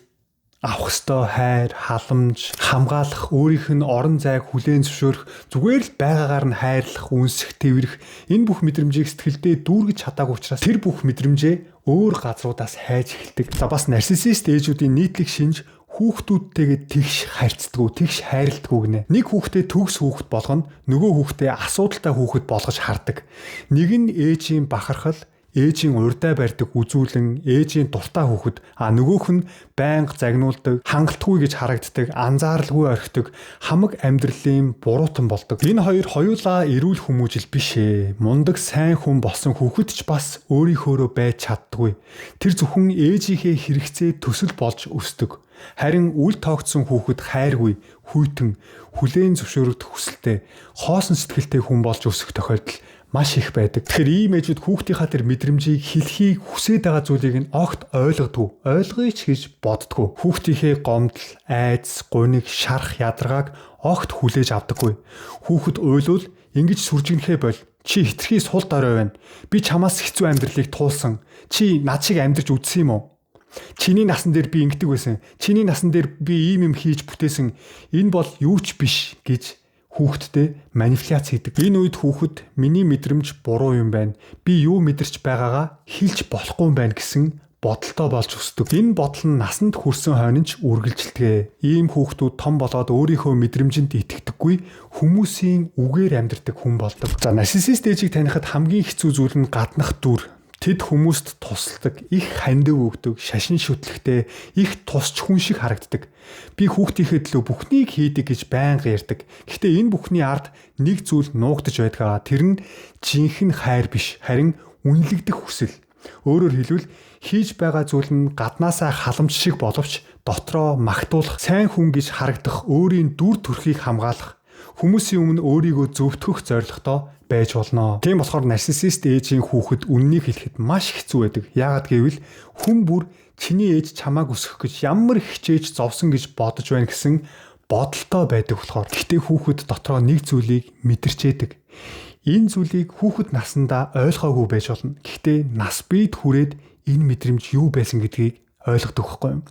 авах ёстой хайр, халамж, хамгаалах, өөрийнх нь орон зайг хүлээн зөвшөөрөх, зүгээр л байгаагаар нь хайрлах, үнсэх, тэврэх энэ бүх мэдрэмжийг сэтгэлдээ дүүргэж чадаагүй учраас тэр бүх мэдрэмжээ өөр газруудаас хайж эхэлдэг. За бас нарциссист ээжүүдийн нийтлэг шинж хүүхдүүдтэйгээ тэгш харьцдаггүй, тэгш хайрладаггүй гинэ. Нэг хүүхдээ төгс хүүхэд болгоно, нөгөө хүүхдээ асуудалтай хүүхэд болгож хардаг. Нэг нь ээжийн бахархал, ээжийн урдаа барьдаг үзүүлэн, ээжийн дуртай хүүхэд, нөгөөх нь байнга загнуулдаг, хангалтгүй гэж харагддаг, анзааралгүй орхидог, хамаг амьдралын буруутан болдог. Энэ хоёр хоёулаа эрүүл хүмүүжил биш ээ. Мундаг сайн хүн болсон хүүхэд ч бас өөрийнхөөрөө байж чаддаггүй. Тэр зөвхөн ээжийнхээ хэрэгцээ төсөл болж өсдөг. Харин үл тоогдсон хүүхэд хайргүй, хүйтэн, хүлээн зөвшөөрөгдөх хүсэлтэй, хоосон сэтгэлтэй хүн болж өсөх тохиолдол маш их байдаг. Тэгэхээр ийм ээжүүд хүүхдийнхаа тэр мэдрэмжийг хэлхийг хүсээд байгаа зүйлийг нь огт ойлгодгүй, ойлгоё ч гэж боддгоо. Хүүхдийнхээ гомдол, айдас, гуниг, шарах, ядаргааг огт хүлээж авдаггүй. Хүүхэд уйлвал ингэж сүржигнэхээ бол чи хитрхи сул дорой байна. Би чамаас хэцүү амьдралыг туулсан. Чи над шиг амьдарч үзсэн юм уу? Чиний насан дээр би ингэдэг байсан. Чиний насан дээр би ийм юм хийж бүтээсэн. Энэ бол юу ч биш гэж хүүхэдтэй манипуляц хийдэг. Энэ үед хүүхэд миний мэдрэмж буруу юм байна. Би юу мэдэрч байгаагаа хэлж болохгүй юм байна гэсэн бодолтой болж өсдөг. Энэ бодол нь насанд хүрсэн хойно ч үргэлжилдэг. Ийм хүүхдүүд том болоод өөрийнхөө мэдрэмжинд итгэдэггүй хүмүүсийн үгээр амьдардаг хүн болдог. За нарциссист ээжийг танихад хамгийн хэцүү зүйл нь гаднах дүр. Тэд хүмүүст тусалдаг, их хандив өгдөг, шашин шүтлэгтэй, их тусч хүн шиг харагддаг. Би хүүхдийнхээ төлөө бүхнийг хийдэг гэж байнга ярьдаг. Гэхдээ энэ бүхний ард нэг зүйл нуугдаж байдаг. Тэр нь жинхэнэ хайр биш, харин үнэлэгдэх хүсэл. Өөрөөр хэлбэл хийж байгаа зүйл нь гаднаасаа халамж шиг боловч дотроо магтуулах, сайн хүн гэж харагдах, өөрийн дүр төрхийг хамгаалах, хүмүүсийн өмнө өөрийгөө зөвтгөх зорилготой байж болно. Тийм болохоор нарциссист ээжийн хүүхэд үннийг хэлэхэд маш хэцүү байдаг. Яагаад гэвэл хүн бүр чиний ээж чамааг өсгөх гэж ямар хичээж зовсон гэж бодож байна гэсэн бодолтой байдаг болохоор. Гэхдээ хүүхэд дотроо нэг зүйлийг мэдэрчээдэг. Энэ зүйлийг хүүхэд наснда ойлгоогүй байж болно. Гэхдээ нас бид хүрээд энэ мэдрэмж юу байсан гэдгийг ойлгодог байхгүй юм.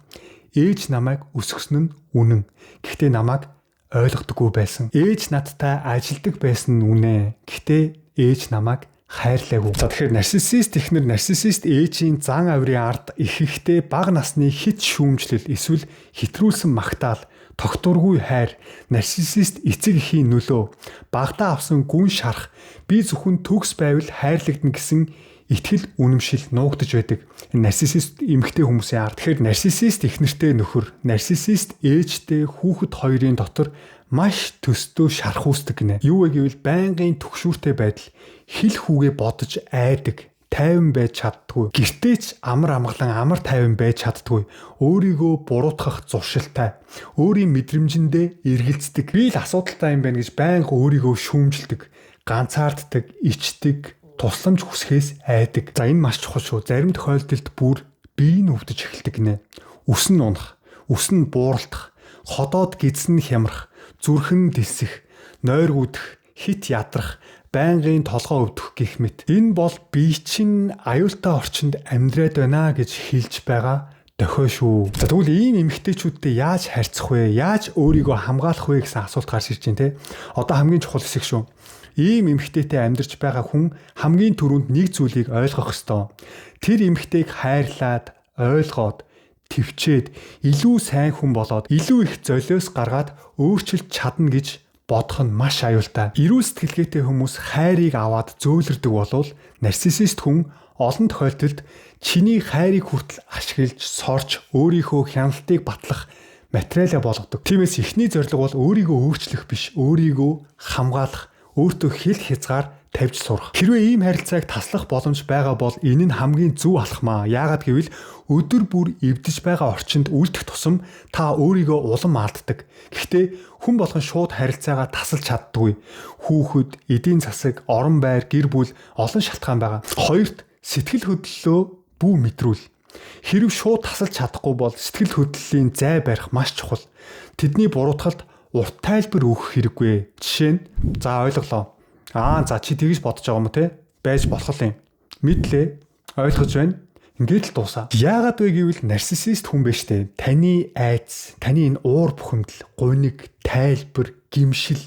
Ээж намайг өсгсөн нь үнэн. Гэхдээ намайг ойлгодоггүй байсан. Ээж надтай ажилдаг байсан нь үнэ. Гэхдээ ээж намайг хайрлаагүй. За тэгэхээр нарциссист эхнэр нарциссист ээжийн зан авирын ард ихэхдээ бага насны хит шүүмжлэл эсвэл хитрүүлсэн магтаал, тогтургүй хайр, нарциссист эцэг эхийн нөлөө, багтаа авсан гүн шарах, би зөвхөн төгс байвал хайрлагдана гэсэн итгэл үнэмшил нуугдаж байдаг. Нарциссист эмэгтэй хүмүүсийн ард. Тэгэхээр нарциссист эхнэртэй нөхөр, нарциссист ээжтэй хүүхэд хоёрын дотор маш төстөө шарх үүсдэг гинэ. Юу вэ гэвэл байнгын түгшүүртэй байдал, хил хүүгээ бодож айдаг, тайван байж чаддгүй. Гэртээ ч амар амгалан амар тайван байж чаддгүй. Өөрийгөө буруутгах зуршилтай, өөрийн мэдрэмжиндээ эргэлздэг. Би л асуудалтай юм байна гэж байнга өөрийгөө шүүмжилдэг, ганцаарддаг, ичдэг, тусламж хүсхээс айдаг. За энэ маш чухал шүү. Зарим тохиолдолд бүр бие нь өвдөж эхэлдэг нэ. Үс нь унах, үс нь бууралдах, ходоод гидсэн хямрах, зүрхэн дэлсэх, нойр гүдэх, хит ядрах, байнгын толгоо өвдөх гэх мэт. Энэ бол бие чинь аюултай орчинд амьдраад байна гэж хэлж байгаа дохио шүү. За тэгвэл ийм эмэгтэйчүүдтэй яаж харьцах вэ? Яаж өөрийгөө хамгаалах вэ гэсэн асуулт гарч ирж байна те. Одоо хамгийн чухал хэсэг шүү. Ийм эмэгтэйтэй амьдарч байгаа хүн хамгийн түрүүнд нэг зүйлийг ойлгох ёстой. Тэр эмэгтэйг хайрлаад, ойлгоод, твчээд, илүү сайн хүн болоод, илүү их золиос гаргаад өөрчилж чадна гэж бодох нь маш аюултай. Эрүүл сэтгэлгээтэй хүмүүс хайрыг аваад зөөлрдөг болвол нарциссист хүн олон тохиолдолд чиний хайрыг хүртэл ашиглаж, сорж, өөрийнхөө хяналтыг батлах материалаа болгодог. Тиймээс эхний зорилго бол өөрийгөө өөрчлөх биш, өөрийгөө хамгаалах, өөртөө хэл хязгаар тавьж сурах. Хэрвээ ийм харилцааг таслах боломж байгаа бол энэ нь хамгийн зөв алхмаа. Яагаад гэвэл өдөр бүр эвдэж байгаа орчинд үлдэх тусам та өөрийгөө улам алддаг. Гэхдээ хүн болгон шууд харилцаагаа тасалж чаддгүй. Хүүхэд, эдийн засаг, орон байр, гэр бүл олон шалтгаан байгаа. Хоёрт сэтгэл хөдлөлөө бүү мэдрүүл. Хэрв шууд тасалж чадахгүй бол сэтгэл хөдлөлийн зай барих маш чухал. Тэдний буруутгалд урт тайлбар өгөх хэрэггүй. Жишээ нь за ойлголоо. За чи тэгж бодож байгаа юм те? Байж болох юм. Мэдлээ. Ойлгож байна. Ингээд л дуусаа. Яагаад вэ гэвэл нарциссист хүн биш те. Таны айц, таны энэ уур бухимдал, гуниг, тайлбар, гимшил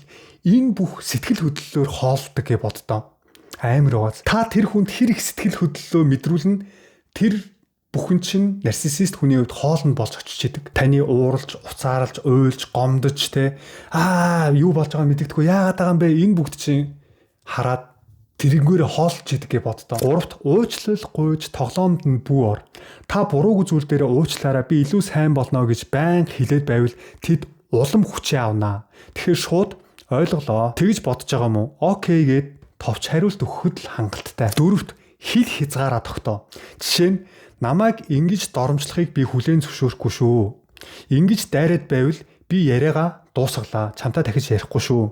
энэ бүх сэтгэл хөдлөлөөр хоолдог гэж боддоо. Амар байгаа. Та тэр хүнд хэр их сэтгэл хөдлөлөө мэдрүүлнэ тэр бүхэн чинь нарциссист хүний хувьд хоолнд болж очиж идэг. Таны ууралж, уцаарлж, уйлж, гомдож те юу болж байгааг мэддэггүй. Яагаад байгаа юм бэ? Энэ бүгд чинь хараад тэрнгээрээ хоолж идэг гэж боддоо. Гуравт уучлал гуйж тоглоомд нь бүү ор. Та буруугүй зүйл дээр уучлаараа би илүү сайн болно гэж байнга хэлээд байвал тэд улам хүчээ авнаа. Тэгэхээр шууд ойлголоо. Тэгж бодож байгаа юм уу? Окей гэд товч хариулт өгөхөд л хангалттай. Дөрөвт хил хязгаараа тогтоо. Жишээ нь намайг ингэж доромжлохыг би хүлээн зөвшөөрөхгүй шүү. Ингэж дайраад байвал би яриагаа дуусгалаа. Чамтай дахиж ярихгүй шүү.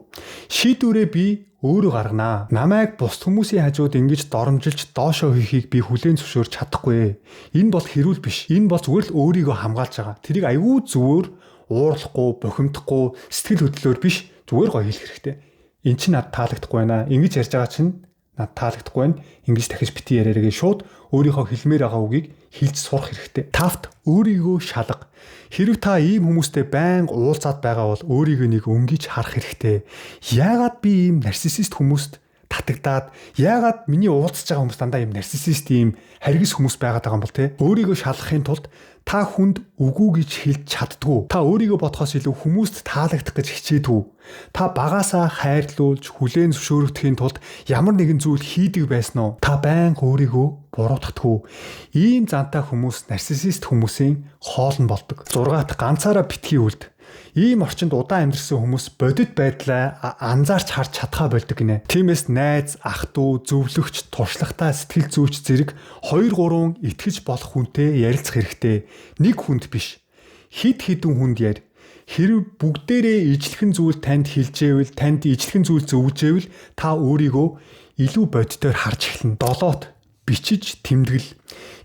Шийдвэрээ би өөрөө гарганаа. Намайг бус хүмүүсийн хажууд ингэж доромжилж доошоо хийхийг би хүлээн зөвшөөрч чадахгүй. Энэ бол хэрүүл биш. Энэ бол зүгээр л өөрийгөө хамгаалж байгаа. Тэрийг аюу зүгээр уурлахгүй, бохимдохгүй, сэтгэл хөдлөлөөр биш зүгээр гоё хэлэх хэрэгтэй. Эн чинь над таалагдахгүй байна. Ингэж ярьж байгаа чинь над таалагдахгүй байна. Ингэж дахиж бити яриараа гэж шууд өөрийнхөө хэлмээр байгаа үгийг хэлж сурах хэрэгтэй. Тавт өөрийгөө шалга. Хэрв та ийм хүмүүстэй байнга уулзаад байгаа бол өөрийгөө нэг өнгөж харах хэрэгтэй. Яагаад би ийм нарциссист хүмүүст татагдаад, яагаад миний уулзж байгаа хүмүүс дандаа ийм нарциссист, ийм харгис хүмүүс байгаад байгаа юм бол те? Өөрийгөө шалгахын тулд та хүнд үгүй гэж хэлж чаддгүй. Та өөрийгөө бодохоос илүү хүмүүст таалагдах гэж хичээдгүй. Та багаасаа хайрлуулж, хүлээн зөвшөөрөгдөхийн тулд ямар нэгэн зүйл хийдэг байсан уу? Та байнга өөрийгөө буруутгадаггүй. Ийм зантай хүмүүс нарциссист хүмүүсийн хоол нь болдог. 6-т ганцаараа битгий үлд. Ийм орчинд удаан амьдэрсэн хүмүүс бодит байдлаа анзаарч харж чадхаа болдог гинэ. Тиймээс найз, ах トゥ у, зөвлөгч, туршлагатай сэтгэл зүйч зэрэг 2-3 итгэж болох хүнтэй ярилцах хэрэгтэй. Нэг хүнд биш. Хид хідэн хүнд ярь. Хэрв бүгдээрээ ижлэхэн зүйл танд хэлжээвэл, танд ижлэхэн зүйл зөвлөжээвэл та өөрийгөө илүү бодитоор харж эхэлнэ. 7-т бичиж тэмдэглэл.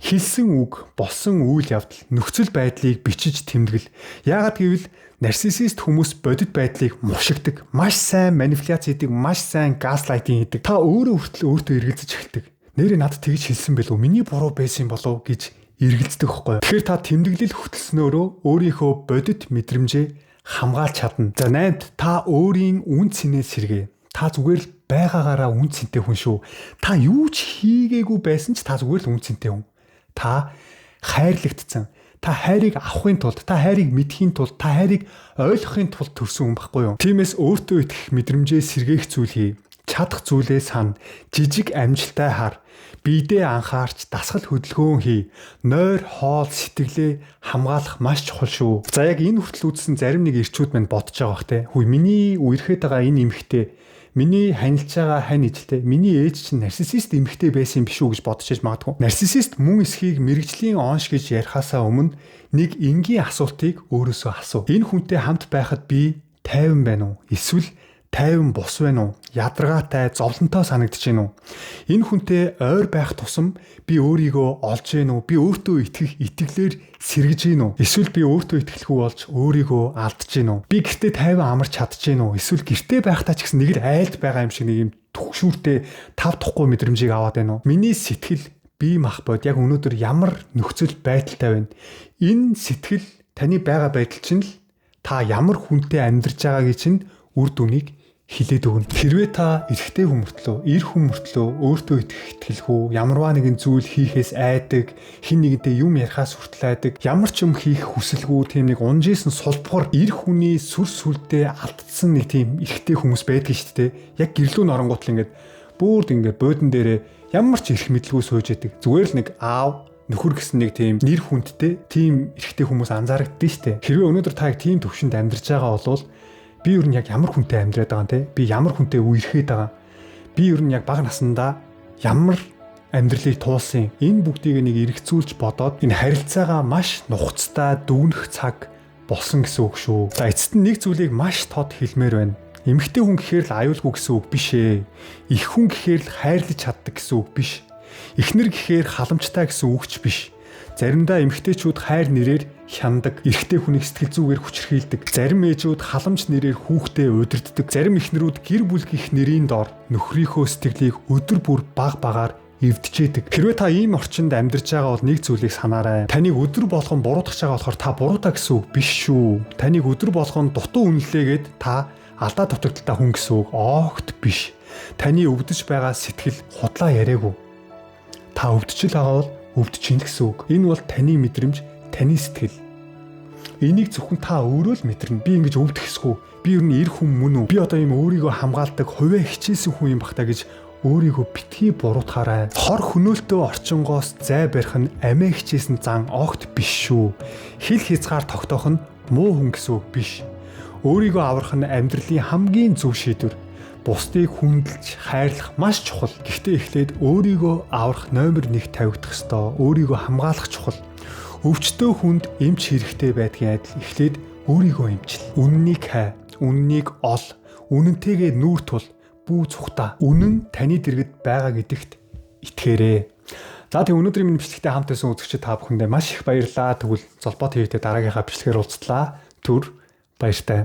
Хэлсэн үг, болсон үйл явдал, нөхцөл байдлыг бичиж тэмдэглэл. Яагаад гэвэл нарциссист хүмүүс бодит байдлыг мушигдаг, маш сайн манипуляц хийдэг, маш сайн газлайтинг хийдэг. Та өөрөө хүртэл өөртөө эргэлзэж эхэлдэг. Нэрээ надад тэгж хэлсэн байлгүй, миний буруу байсан болов гэж эргэлздэг байхгүй юу? Тэгэхээр та тэмдэглэл хөтөлснөөрөө өөрийнхөө бодит мэдрэмжээ хамгаалж чадна. За 8-д та өөрийн үн цэнээ сэргээ. Та зүгээр л байгаагаараа үн цэнтэй хүн шүү. Та юу ч хийгээгүй байсан ч та зүгээр л үн цэнтэй хүн. Та хайрлагдсан. Та хайрыг авахын тулд, та хайрыг мэдхийн тулд, та хайрыг ойлгохын тулд төрсөн хүн байхгүй юу? Тиймээс өөртөө итгэх мэдрэмжээ сэргээх зүйл хий. Чадах зүйлээ сана. Жижиг амжилтаа хар. Биедээ анхаарч дасгал хөдөлгөөн хий. Нойр, хоол, сэтгэлээ хамгаалах маш чухал шүү. За яг энэ хүртэл үзсэн зарим нэг ирчүүд мань бодож байгаа бах те. Хүй миний үерхэд байгаа энэ эмэгтэй, миний ханилж байгаа хань ижлтэй, миний ээж чинь нарциссист эмэгтэй байсан юм биш үү гэж бодож иж магадгүй. Нарциссист мөн эсхийг мэрэгжлийн онш гэж ярихаасаа өмнө нэг энгийн асуултыг өөрөөсөө асуу. Энэ хүнтэй хамт байхад би тайван байна уу? Эсвэл тайван бус байна уу? Ядаргаатай, зовлонтой санагдаж байна уу? Энэ хүнтэй ойр байх тусам би өөрийгөө олж гин үү? Би өөртөө итгэх итгэлээр сэргэж гин үү? Эсвэл би өөртөө итгэлгүй болж өөрийгөө алдаж гин үү? Би гэртээ тайван амарч чадж гин үү? Эсвэл гэртээ байхдаа ч гэсэн нэг л айлд байгаа юм шиг нэг юм түгшүүртэй тав тухгүй мэдрэмжийг аваад байна уу? Миний сэтгэл, бие махбод яг өнөөдөр ямар нөхцөл байдалтай байна? Энэ сэтгэл таны байгаа байдал чинь л та ямар хүнтэй амьдарч байгаагийн чинь үр дүнийг хилээд өгнө. Хэрвээ та эрэгтэй хүн мөртлөө, эр хүн мөртлөө өөртөө итгэх итгэлгүй, ямарваа нэгэн зүйл хийхээс айдаг, хин нэгэнтэй юм ярихаас хүртэл айдаг, ямар ч юм хийх хүсэлгүй, тийм нэг унжижсэн сулбгар эр хүний сүр сүлдээ алдсан нэг тийм эрэгтэй хүмүүс байдаг шүү дээ. Яг гэрлүү норонгоотл ингээд бүрд ингээд буудан дээрээ ямар ч эрх мэдлгүй сууж яадаг. Зүгээр л нэг аав нөхөр гэсэн нэг тийм нэр хүндтэй тийм эрэгтэй хүмүүс анзаарагддээ шүү дээ. Хэрвээ өнөөдөр та яг тийм төвшөнд амьдарч байгаа бол би ер нь яг ямар хүнтэй амьдраад байгаа юм те? Би ямар хүнтэй үерхэд байгаа? Би ер нь яг бага наснда ямар амьдралыг туулсан? Энэ бүгдийг нэг эргэцүүлж бодоод энэ харилцаагаа маш нухацтай дүгнэх цаг болсон гэсэн үг шүү. За эцэст нь нэг зүйлийг маш тод хэлмээр байна. Эмэгтэй хүн гэхээр л аюулгүй гэсэн үг биш ээ. Их хүн гэхээр л хайрлаж чаддаг гэсэн үг биш. Эхнэр гэхээр халамжтай гэсэн үг ч биш. Заримдаа эмэгтэйчүүд хайр нэрээр хяндаг, эрэгтэй хүнийг сэтгэл зүгээр хүчрхийлдэг. Зарим ээжүүд халамж нэрээр хүүхдээ удирддаг. Зарим эхнэрүүд гэр бүл гих нэрийн дор нөхрийнхөө сэтгэлийг өдөр бүр баг багаар эвдчээдэг. Хэрвээ та ийм орчинд амьдарч байгаа бол нэг зүйлийг санаарай. Таныг өдөр болгон буруутгах байгаа болохоор та буруудаа гэсэн үг биш шүү. Таныг өдөр болгон дутуу үнэлээгээд та алдаа дутагдaltaа хүн гэсэн үг огт биш. Таны өвдөж байгаа сэтгэл худлаа яриаггүй. Та өвдөж байгаа бол өвдөж чинь гэсэн үг. Энэ бол таны мэдрэмж, таны сэтгэл. Энийг зөвхөн та өөрөө л мэдэрнэ. Би ингэж өвдөх хэсгүй. Би ер нь эр хүн мөн үү? Би одоо юм өөрийгөө хамгаалдаг, хувиа хичээсэн хүн юм бах та гэж өөрийгөө битгий буруутгаарай. Хор хөнөөлтөө орчингоос зай барих нь амиа хичээсэн зан огт биш шүү. Хил хязгаар тогтоох нь муу хүн гэсэн үг биш. Өөрийгөө аврах нь амьдралын хамгийн зөв шийдвэр. Бусдыг хүндэлж хайрлах маш чухал. Гэхдээ эхлээд өөрийгөө аврах номер 1 тавигдах ёстой. Өөрийгөө хамгаалах чухал. Өвчтөө хүнд эмч хэрэгтэй байдгийн адил эхлээд өөрийгөө эмчил. Үннийг хай, үннийг ол, үнэнтэйгээ нүүр тул, бүү цухтаа. Үнэн таны дэргэд байгаа гэдэгт итгээрэй. За тийм өнөөдрийн миний бичлэгтээ хамт байсан үзэгчид та бүхэндээ маш их баярлалаа. Тэгвэл Золбоо TV-тэй дараагийнхаа бичлэгээр уулзтлаа. Түр баяртай.